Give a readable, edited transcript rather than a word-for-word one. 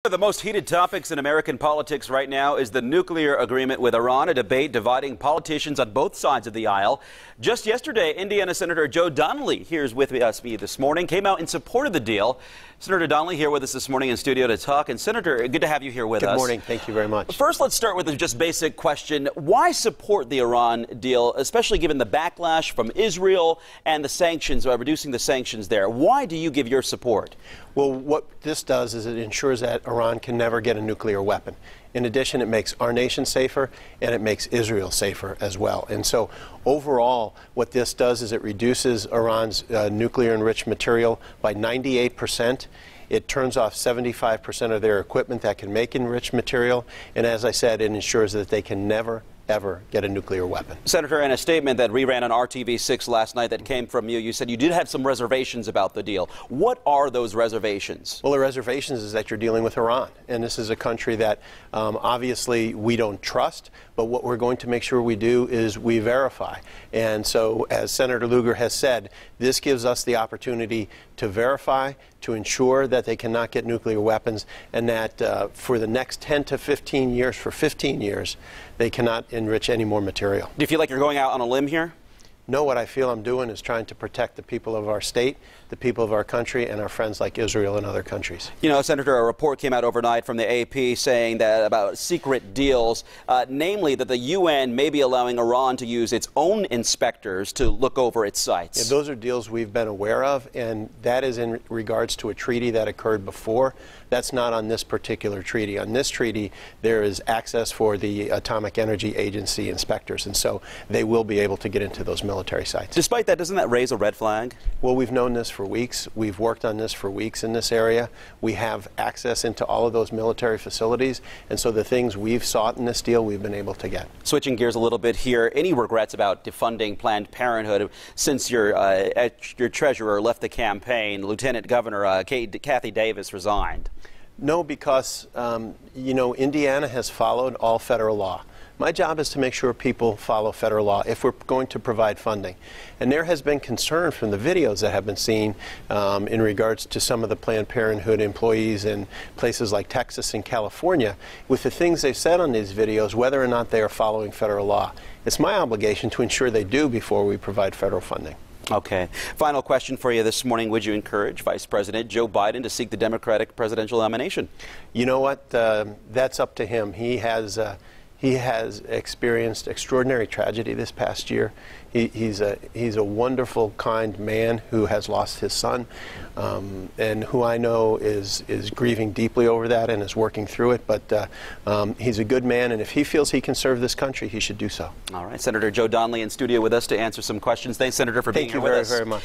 One of the most heated topics in American politics right now is the nuclear agreement with Iran, a debate dividing politicians on both sides of the aisle. Just yesterday, Indiana Senator Joe Donnelly, here's with us this morning, came out in support of the deal. Senator Donnelly here with us this morning in studio to talk. And Senator, good to have you here with us. Good morning. Thank you very much. First, let's start with a just basic question. Why support the Iran deal, especially given the backlash from Israel and the sanctions, reducing the sanctions there? Why do you give your support? Well, what this does is it ensures that Iran can never get a nuclear weapon. In addition, it makes our nation safer, and it makes Israel safer as well. And so overall, what this does is it reduces Iran's nuclear enriched material by 98%. It turns off 75% of their equipment that can make enriched material. And as I said, it ensures that they can never ever get a nuclear weapon. Senator, in a statement that reran on RTV6 last night that came from you, you said you did have some reservations about the deal. What are those reservations? Well, the reservations is that you're dealing with Iran, and this is a country that obviously we don't trust, but what we're going to make sure we do is we verify. And so, as Senator Lugar has said, this gives us the opportunity to verify, to ensure that they cannot get nuclear weapons, and that for the next 10 to 15 years, for 15 years, they cannot enrich any more material. Do you feel like you're going out on a limb here? No, what I feel I'm doing is trying to protect the people of our state, the people of our country, and our friends like Israel and other countries. You know, Senator, a report came out overnight from the AP saying that about secret deals, namely that the UN may be allowing Iran to use its own inspectors to look over its sites. Yeah, those are deals we've been aware of, and that is in regards to a treaty that occurred before. That's not on this particular treaty. On this treaty, there is access for the Atomic Energy Agency inspectors, and so they will be able to get into those military sites. Despite that, doesn't that raise a red flag? Well, we've known this for weeks. We've worked on this for weeks in this area. We have access into all of those military facilities, and so the things we've sought in this deal, we've been able to get. Switching gears a little bit here, any regrets about defunding Planned Parenthood since your treasurer left the campaign, Lieutenant Governor Kathy Davis resigned? No, because, you know, Indiana has followed all federal law. My job is to make sure people follow federal law if we're going to provide funding. And there has been concern from the videos that have been seen in regards to some of the Planned Parenthood employees in places like Texas and California with the things they've said on these videos, whether or not they are following federal law. It's my obligation to ensure they do before we provide federal funding. Okay. Final question for you this morning. Would you encourage Vice President Joe Biden to seek the Democratic presidential nomination? You know what? That's up to him. He has experienced extraordinary tragedy this past year. He's a wonderful, kind man who has lost his son, and who I know is grieving deeply over that and is working through it. But he's a good man, and if he feels he can serve this country, he should do so. All right. Senator Joe Donnelly in studio with us to answer some questions. Thanks, Senator, for being here with us. Thank you very, very much.